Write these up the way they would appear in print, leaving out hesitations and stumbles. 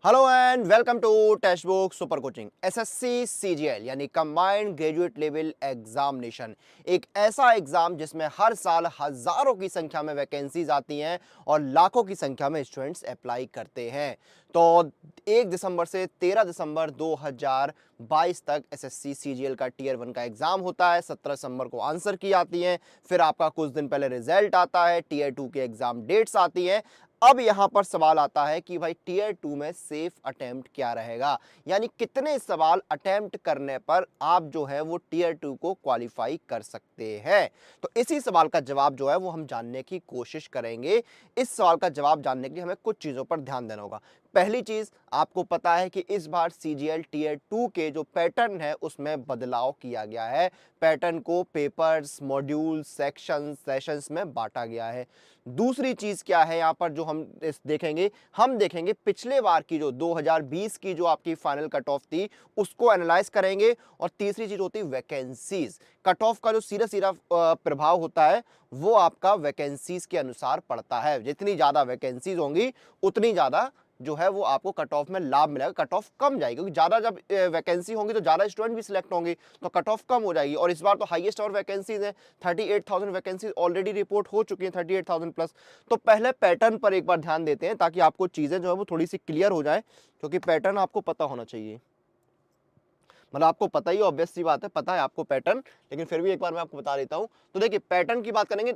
Hello and welcome to textbook super coaching. SSC CGL यानी combined graduate level examination एक ऐसा exam जिसमें हर साल हजारों की संख्या में वैकेंसीज आती हैं और लाखों की संख्या में स्टूडेंट्स अप्लाई करते हैं। तो 1 दिसंबर से 13 दिसंबर 2022 तक एसएससी सीजीएल का टीयर 1 का एग्जाम होता है। 17 दिसंबर को आंसर की आती हैं, फिर आपका कुछ दिन पहले रिजल्ट आता है, टीयर 2 के एग्जाम डेट्स आती हैं। अब यहां पर सवाल आता है कि भाई टीयर 2 में सेफ अटेम्प्ट क्या रहेगा, यानी कितने सवाल अटेम्प्ट करने पर आप जो है वो टीयर 2 को क्वालिफाई कर सकते हैं। तो इसी सवाल का जवाब जो है वो हम जानने की कोशिश करेंगे। इस सवाल का जवाब जानने के लिए हमें कुछ चीजों पर ध्यान देना होगा। पहली चीज, आपको पता है कि इस बार सीजीएल टीयर 2 के जो पैटर्न है उसमें बदलाव किया गया है। पैटर्न को पेपर्स, मॉड्यूल, सेक्शन, सेशंस में बांटा गया है। दूसरी चीज क्या है यहां पर जो हम देखेंगे पिछले बार की जो 2020 की जो आपकी फाइनल कट ऑफ थी उसको एनालाइज करेंगे। और तीसरी चीज होती है वैकेंसीज। कट ऑफ का जो सीधा सीधा प्रभाव होता है वो आपका वैकेंसीज के अनुसार पड़ता है। जितनी ज्यादा वैकेंसीज होंगी उतनी ज्यादा जो है वो आपको कट ऑफ में लाभ मिलेगा। कट ऑफ कम जाएगी क्योंकि ज्यादा जब वैकेंसी होंगी तो ज्यादा स्टूडेंट भी सिलेक्ट होंगे, तो कट ऑफ कम हो जाएगी। और इस बार तो हाईएस्ट और वैकेंसीज है, 38,000 वैकेंसीज ऑलरेडी रिपोर्ट हो चुकी हैं, 38,000 प्लस। तो पहले पैटर्न पर एक बार ध्यान देते हैं ताकि आपको चीजें जो है वो थोड़ी सी क्लियर हो जाए, क्योंकि पैटर्न आपको पता होना चाहिए। मतलब आपको पता ही, ऑब्वियस सी बात है, पता है आपको पैटर्न, लेकिन फिर भी एक बार मैं आपको बता देता हूं। तो देखिए पैटर्न की बात करेंगे।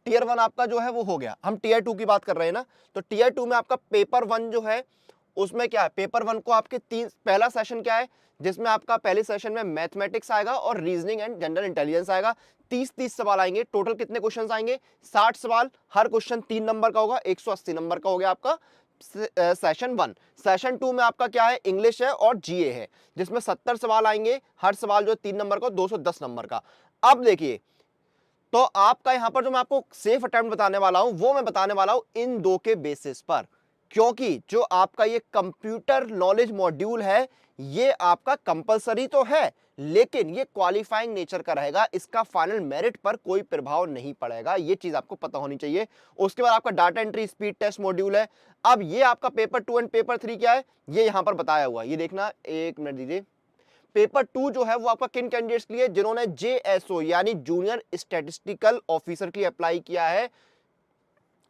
टीयर 1 आपका जो है वो हो गया, हम टीयर 2 की बात कर रहे हैं ना। तो टीयर 2 में आपका पेपर 1 जो है उसमें क्या है, पेपर 1 को आपके पहला सेशन क्या है जिसमें आपका पहले सेशन में मैथमेटिक्स आएगा और रीजनिंग एंड जनरल इंटेलिजेंस आएगा। 30 सवाल आएंगे। टोटल कितने क्वेश्चंस आएंगे? 60 सवाल। हर क्वेश्चन 3 नंबर का होगा, 180 नंबर का हो गया आपका सेशन 1। सेशन 2 में आपका क्या है, इंग्लिश है और जीए है, जिसमें 70 सवाल आएंगे। हर सवाल जो 3 नंबर का, 210 नंबर का। अब देखिए, तो आपका यहां पर जो मैं आपको सेफ अटेम्प्ट बताने वाला हूं वो मैं बताने वाला हूं इन दो के बेसिस पर, क्योंकि जो आपका ये कंप्यूटर नॉलेज मॉड्यूल है ये आपका कंपलसरी तो है, लेकिन ये क्वालिफाइंग नेचर का रहेगा। इसका फाइनल मेरिट पर कोई प्रभाव नहीं पड़ेगा, ये चीज आपको पता होनी चाहिए। उसके बाद आपका data entry speed test module है। अब ये आपका पेपर 2 एंड पेपर 3 क्या है ये यहां पर बताया हुआ है, ये देखना, एक मिनट दीजिए। पेपर 2 जो है वो आपका किन कैंडिडेट्स के लिए, जिन्होंने जेएसओ यानी जूनियर स्टैटिस्टिकल ऑफिसर के लिए अप्लाई किया है।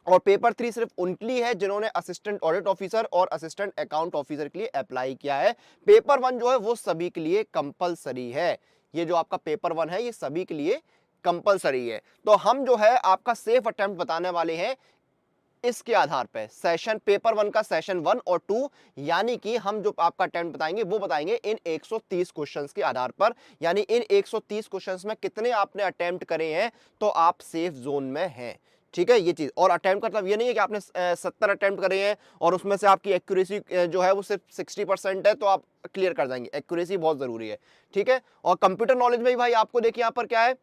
और पेपर 3 सिर्फ उनके लिए है जिन्होंने असिस्टेंट ऑडिट ऑफिसर और असिस्टेंट अकाउंट ऑफिसर के लिए अप्लाई किया है। पेपर 1 जो है वो सभी के लिए कंपलसरी है। ये जो आपका पेपर 1 है ये सभी के लिए कंपलसरी है। तो हम जो है आपका सेफ अटेम्प्ट बताने वाले हैं इसके आधार पे, सेशन पेपर 1 का सेशन 1 और 2, यानी कि हम जो आपका अटेम्प्ट बताएंगे वो बताएंगे इन 130 क्वेश्चंस के आधार पर। यानी इन 130 क्वेश्चंस में कितने आपने अटेम्प्ट करे हैं तो आप सेफ जोन में हैं। ठीक है, ये चीज। और अटेम्प्ट का मतलब ये नहीं है कि आपने 70 अटेम्प्ट करे हैं और उसमें से आपकी एक्यूरेसी जो है वो सिर्फ 60% है तो आप क्लियर कर जाएंगे। एक्यूरेसी बहुत जरूरी है। ठीक है, और कंप्यूटर नॉलेज में भी भाई आपको देखिए यहाँ पर क्या है,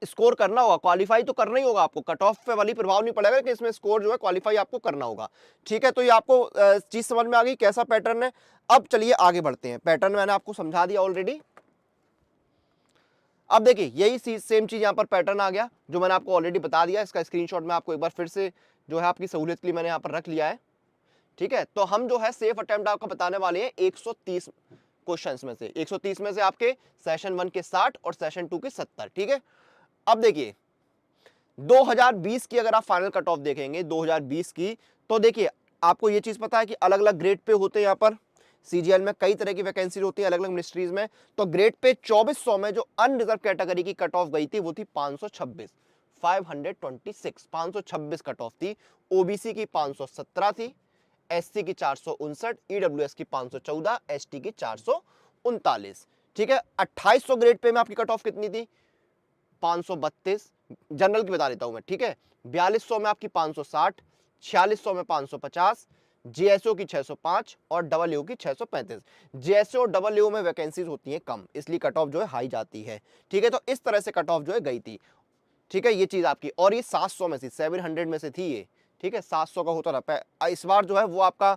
स्कोर करना होगा, क्वालिफाई तो करना ही होगा आपको। कट ऑफ पे वाली प्रभाव नहीं पड़ेगा कि इसमें स्कोर जो है क्वालिफाई आपको करना होगा। ठीक है, तो ये आपको चीज समझ में आ गई कैसा पैटर्न है। अब चलिए आगे बढ़ते हैं। पैटर्न मैंने आपको समझा दिया ऑलरेडी। अब देखिए यही सेम चीज यहां पर पैटर्न आ गया जो मैंने आपको ऑलरेडी बता दिया। इसका स्क्रीनशॉट मैं आपको एक बार फिर से जो है आपकी सहूलियत के लिए मैंने यहां पर रख लिया है। ठीक है, तो हम जो है सेफ अटेम्प्ट आपको बताने वाले हैं 130 क्वेश्चंस में से। 130 में से आपके सेशन 1 के 60 और सेशन 2 के 70। ठीक है, अब देखिए 2020 की अगर आप फाइनल कट ऑफ देखेंगे 2020 की, तो देखिए आपको ये चीज पता है कि अलग अलग ग्रेड पे होते हैं। यहाँ पर सीजीएल में कई तरह की वैकेंसी होती है अलग अलग मिनिस्ट्रीज में। तो ग्रेड पे 2400 में जो अनरिजर्व कैटेगरी की कट ऑफ गई थी वो थी 526, 526 कट ऑफ थी। ओबीसी की 517 थी, एससी की 459, ईडब्ल्यूएस की 514, एसटी की 439। ठीक है, 2800 ग्रेड पे में आपकी कट ऑफ कितनी थी? 532। जनरल की बता देता हूं मैं। ठीक है, 4200 में आपकी 560, 4600 में 550, जेएसओ की 605 और डबल यू की 635। जेएसओ और डबल यू में वैकेंसीज होती हैं कम, इसलिए कट ऑफ जो है हाई जाती है। ठीक है, तो इस तरह से कट ऑफ जो है गई थी। ठीक है, ये चीज आपकी। और ये 700 में से 700 में से थी ये। ठीक है, 700 का होता रहा। इस बार जो है वो आपका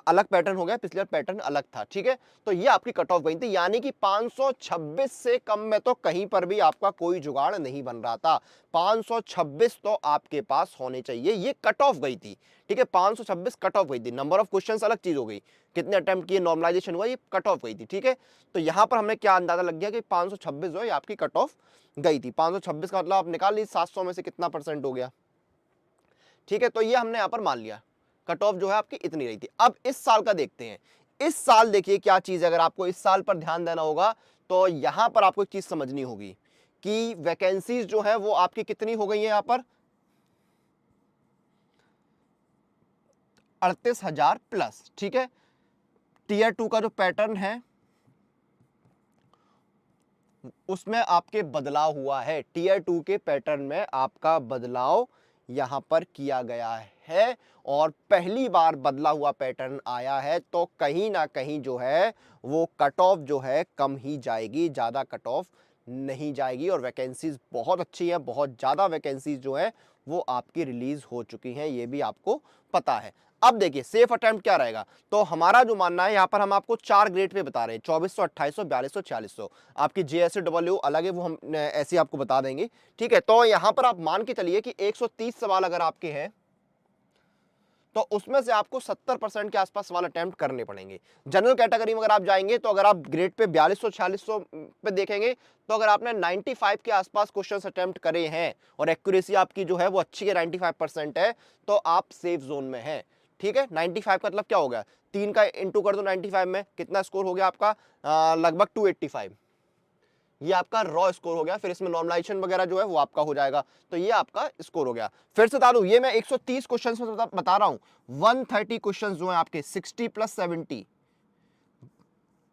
अलग पैटर्न हो गया, पिछले बार पैटर्न अलग था। ठीक है, तो ये आपकी कट ऑफ गई थी, यानी कि 526 से कम में तो कहीं पर भी आपका कोई जुगाड़ नहीं बन रहा था। 526 तो आपके पास होने चाहिए, ये कट ऑफ गई थी। ठीक है, 526 कट ऑफ गई थी। नंबर ऑफ क्वेश्चंस अलग चीज हो गई, कितने अटेम्प्ट किए, नॉर्मलाइजेशन हुआ, ये कट ऑफ गई थी। ठीक है, तो यहां पर हमने क्या अंदाजा लग गया कि 526 जो है आपकी कट ऑफ गई थी। 526 का मतलब आप निकाल लीजिए 700 में से कितना परसेंट हो गया। ठीक है, तो ये हमने यहां पर मान लिया, कट ऑफ जो है आपकी इतनी रही थी। अब इस साल का देखते हैं। इस साल देखिए क्या चीज है, अगर आपको इस साल पर ध्यान देना होगा तो यहां पर आपको एक चीज समझनी होगी कि वैकेंसीज जो है वो आपकी कितनी हो गई है, यहां पर 38,000 प्लस। ठीक है, टीयर 2 का जो पैटर्न है उसमें आपके बदलाव हुआ है, टीयर 2 के पैटर्न में आपका बदलाव यहां पर किया गया है और पहली बार बदला हुआ पैटर्न आया है, तो कहीं ना कहीं जो है वो कट ऑफ जो है कम ही जाएगी, ज्यादा कट ऑफ नहीं जाएगी। और वैकेंसीज बहुत अच्छी है, बहुत ज्यादा वैकेंसीज जो है वो आपकी रिलीज हो चुकी हैं, ये भी आपको पता है। अब देखिए सेफ अटेम्प्ट क्या रहेगा, तो हमारा जो मानना है, यहां पर हम आपको 4 ग्रेड पे बता रहे हैं, 2400, 2800, 4200, 4600। आपकी JSW अलग है, वो हम ऐसे आपको बता देंगे। ठीक है, तो यहां पर आप मान के चलिए कि 130 सवाल अगर आपके हैं तो उसमें से आपको 70% के आसपास सवाल अटेम्प्ट करने पड़ेंगे। जनरल कैटेगरी में अगर आप जाएंगे तो अगर आप ग्रेड पे 4200 4600 पे देखेंगे तो अगर आपने 95 के आसपास क्वेश्चंस अटेम्प्ट करे हैं और एक्यूरेसी आपकी जो है वो अच्छी है, 95% है, तो आप सेफ जोन में हैं। ठीक है, 95 का मतलब क्या हो गया, 3 का इंटू कर दो 95 में, कितना स्कोर हो गया आपका, लगभग 285। ये आपका रॉ स्कोर हो गया, फिर इसमें नॉर्मलाइजेशन वगैरह जो है वो आपका हो जाएगा, तो ये आपका स्कोर हो गया। फिर से बता दूं, ये मैं 130 क्वेश्चंस में बता रहा हूं, 130 क्वेश्चंस जो है आपके 60 प्लस 70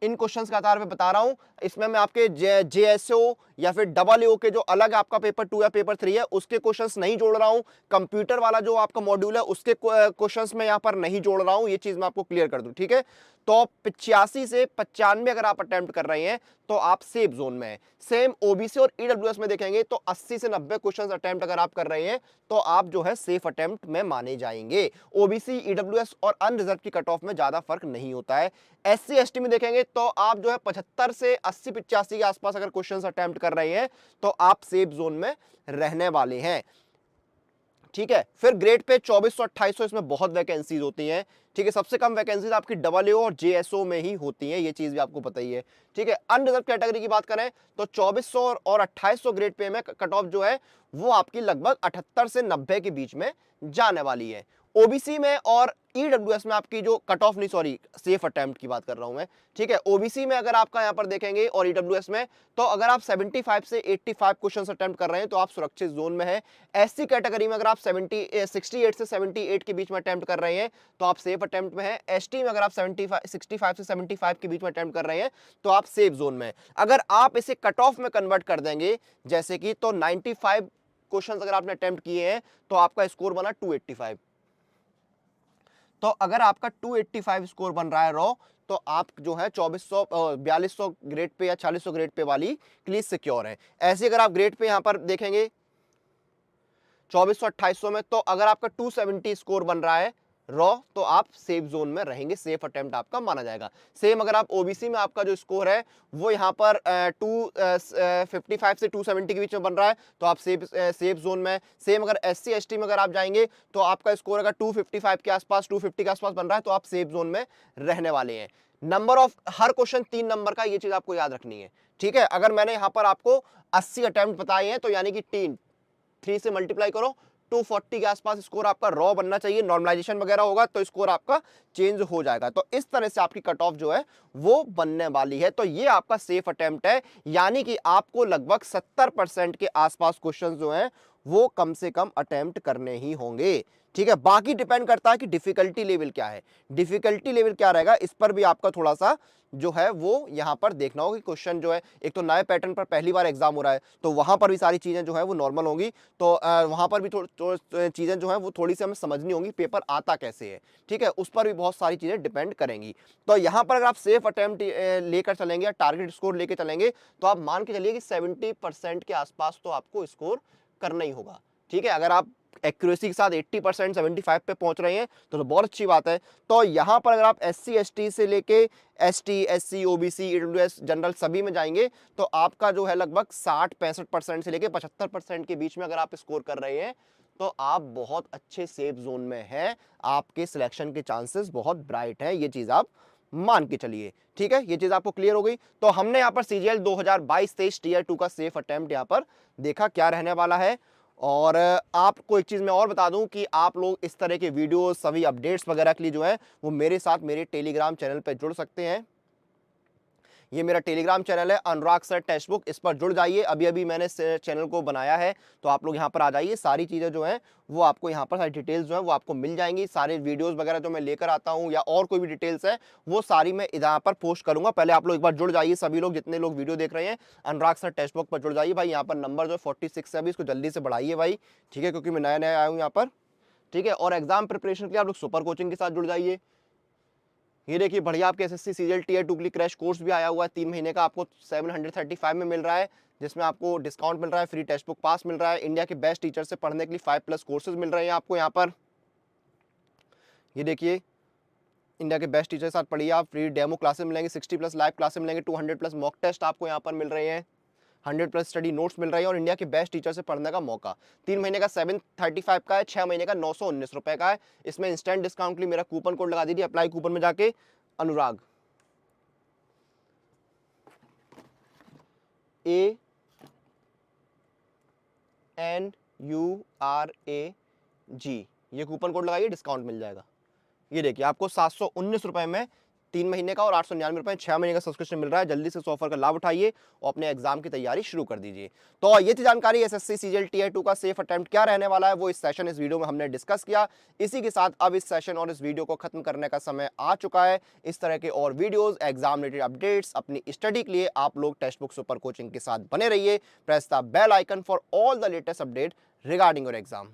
इन क्वेश्चंस के आधार पे बता रहा हूं। इसमें मैं आपके JSO या फिर AAO के जो अलग आपका पेपर 2 या पेपर 3 है उसके क्वेश्चंस नहीं जोड़ रहा हूं। कंप्यूटर वाला जो आपका मॉड्यूल है उसके क्वेश्चंस में यहां पर नहीं जोड़ रहा हूं, ये चीज मैं आपको क्लियर कर दूं। ठीक है, तो 85 से 95 अगर आप अटेम्प्ट कर रहे हैं तो आप सेफ जोन में है। सेम OBC और EWS में देखेंगे तो 80 से 90 क्वेश्चंस अटेम्प्ट अगर आप कर रहे हैं तो आप जो है सेफ अटेम्प्ट में माने जाएंगे। OBC, EWS और अनरिजर्व की कट ऑफ में ज्यादा फर्क नहीं होता है। SC ST में देखेंगे तो आप जो है 75 से 80 85 के आसपास अगर क्वेश्चंस अटेम्प्ट कर रहे हैं तो आप सेफ जोन में रहने वाले हैं। ठीक है, फिर ग्रेड पे 2400 2800 इसमें बहुत वैकेंसीज होती हैं। ठीक है, सबसे कम वैकेंसीज आपकी AAO और JSO में ही होती हैं, ये चीज भी आपको पता ही है। ठीक है, अनरिजर्व कैटेगरी की बात करें तो 2400 और 2800 ग्रेड पे में कट ऑफ जो है वो आपकी लगभग 78 से 90 के बीच में जाने वाली है। OBC में और EWS में आपकी जो कट ऑफ नहीं, सॉरी सेफ अटेम्प्ट की बात कर रहा हूं मैं। ठीक है, OBC में अगर आपका यहां पर देखेंगे और EWS में तो अगर आप 75 से 85 क्वेश्चंस अटेम्प्ट कर रहे हैं तो आप सुरक्षित जोन में हैं। SC कैटेगरी में अगर आप 68 से 78 के बीच में अटेम्प्ट कर रहे हैं तो आप सेफ अटेम्प्ट में हैं। ST में अगर आप 65 से 75 के बीच में अटेम्प्ट कर रहे हैं तो आप सेफ जोन में हैं। अगर आप इसे कट ऑफ में कन्वर्ट कर देंगे जैसे कि, तो 95 क्वेश्चंस अगर आपने अटेम्प्ट किए हैं तो आपका स्कोर बना 285। तो अगर आपका 285 स्कोर बन रहा है रॉ, तो आप जो है 2400 4200 ग्रेड पे या 4600 ग्रेड पे वाली के लिए सिक्योर है। ऐसे अगर आप ग्रेड पे यहां पर देखेंगे 2400 2800 में, तो अगर आपका 270 स्कोर बन रहा है रॉ तो आप सेफ जोन में रहेंगे, सेफ अटेम्प्ट आपका माना जाएगा। सेम अगर आप OBC में आपका जो स्कोर है वो यहाँ पर 255 से 270 के बीच में बन रहा है तो आप सेफ जोन में। सेम अगर SC ST में अगर आप जाएंगे तो आपका स्कोर अगर 255 के आसपास 250 के आसपास बन रहा है तो आप सेफ जोन में रहने वाले हैं। Number of her question 3 number का, ये चीज आपको याद रखनी है। ठीक है, अगर मैंने यहां पर आपको 80 अटेम्प्ट बताए हैं तो यानी कि 3 से मल्टीप्लाई करो, 240 के आसपास स्कोर आपका रॉ बनना चाहिए। नॉर्मलाइजेशन वगैरह होगा तो स्कोर आपका चेंज हो जाएगा। तो इस तरह से आपकी कट ऑफ जो है वो बनने वाली है। तो ये आपका सेफ अटेम्प्ट है, यानी कि आपको लगभग 70% के आसपास क्वेश्चन जो है वो कम से कम अटेम्प्ट करने ही होंगे। ठीक है, बाकी डिपेंड करता है कि डिफिकल्टी लेवल क्या है। डिफिकल्टी लेवल क्या रहेगा इस पर भी आपका थोड़ा सा जो है वो यहां पर देखना होगा कि क्वेश्चन जो है, एक तो नए पैटर्न पर पहली बार एग्जाम हो रहा है तो वहां पर भी सारी चीजें जो है वो नॉर्मल होंगी, तो वहां पर भी चीजें जो है वो थोड़ी सी हमें समझनी होंगी, पेपर आता कैसे है। ठीक है, उस पर भी बहुत सारी चीजें डिपेंड करेंगी। तो यहां पर अगर आप सेफ अटेम्प्ट लेकर चलेंगे या टारगेट स्कोर लेकर चलेंगे तो आप मान के चलिए कि 70% के आसपास तो आपको स्कोर करना ही होगा। ठीक है, अगर आप एक्यूरेसी के साथ 80% 75 पे पहुंच रहे हैं तो बहुत अच्छी बात है। तो यहाँ पर अगर आप SC ST से लेके ST SC OBC EWS general सभी में जाएंगे तो आपका जो है लगभग 60-65% से लेके 75% के बीच में अगर आप स्कोर कर रहे हैं तो आप बहुत अच्छे सेफ जोन में हैं, आपके सिलेक्शन के चांसेस बहुत ब्राइट हैं, ये चीज आप मान के चलिए। ठीक है, ये चीज आपको क्लियर हो गई। तो हमने यहाँ पर CGL 2022-23 टीयर 2 का सेफ अटेम्प्ट यहाँ पर देखा क्या रहने वाला है। और आपको एक चीज मैं और बता दूं कि आप लोग इस तरह के वीडियो सभी अपडेट्स वगैरह के लिए जो है वो मेरे साथ मेरे टेलीग्राम चैनल पर जुड़ सकते हैं। ये मेरा टेलीग्राम चैनल है अनुराग सर टेक्स्ट बुक, इस पर जुड़ जाइए। अभी अभी मैंने इस चैनल को बनाया है तो आप लोग यहाँ पर आ जाइए। सारी चीज़ें जो हैं वो आपको यहाँ पर सारी डिटेल्स जो है वो आपको मिल जाएंगी। सारे वीडियोस वगैरह जो मैं लेकर आता हूँ या और कोई भी डिटेल्स है वो सारी मैं यहाँ पर पोस्ट करूंगा। पहले आप लोग एक बार जुड़ जाइए, सभी लोग जितने लोग वीडियो देख रहे हैं अनुराग सर टेक्स्ट बुक पर जुड़ जाइए भाई। यहाँ पर नंबर जो 46 है अभी, इसको जल्दी से बढ़ाइए भाई। ठीक है, क्योंकि मैं नया नया आया हूँ यहाँ पर। ठीक है, और एग्जाम प्रिपरेशन के लिए आप लोग सुपर कोचिंग के साथ जुड़ जाइए। ये देखिए बढ़िया आपके SSC CGL टीयर 2 के लिए क्रैश कोर्स भी आया हुआ है 3 महीने का, आपको 735 में मिल रहा है, जिसमें आपको डिस्काउंट मिल रहा है, फ्री टेक्स्ट बुक पास मिल रहा है, इंडिया के बेस्ट टीचर से पढ़ने के लिए 5+ कोर्सेज मिल रहे हैं आपको यहाँ पर। ये देखिए इंडिया के बेस्ट टीचर के साथ पढ़िए आप, फ्री डेमो क्लासेस मिलेंगे, 60+ लाइव क्लासेस मिलेंगे, 200+ मॉक टेस्ट आपको यहाँ पर मिल रहे हैं, 100+ स्टडी नोट्स मिल रहे हैं और इंडिया के बेस्ट टीचर से पढ़ने का मौका। 3 महीने का 735 का है, 6 महीने का 919 रुपए का है। इसमें इंस्टेंट डिस्काउंट के लिए मेरा कूपन कोड लगा दीजिए, अप्लाई कूपन में जाके अनुराग ANURAG, ये कूपन कोड लगाइए, डिस्काउंट मिल जाएगा। ये देखिए आपको 719 रुपए में 3 महीने का और 899 रुपए 6 महीने का सब्सक्रिप्शन मिल रहा है। जल्दी से इस ऑफर का लाभ उठाइए और अपने एग्जाम की तैयारी शुरू कर दीजिए। तो ये थी जानकारी SSC CGL टीयर 2 का सेफ अटेम्प्ट क्या रहने वाला है, वो इस वीडियो में हमने डिस्कस किया। इसी के साथ अब इस सेशन और इस वीडियो को खत्म करने का समय आ चुका है। इस तरह के और वीडियोस, एग्जाम रिलेटेड अपडेट्स अपनी स्टडी के लिए आप लोग टेक्स्ट बुक सुपर कोचिंग के साथ बने रहिए। Press the bell icon for all the latest update regarding your exam.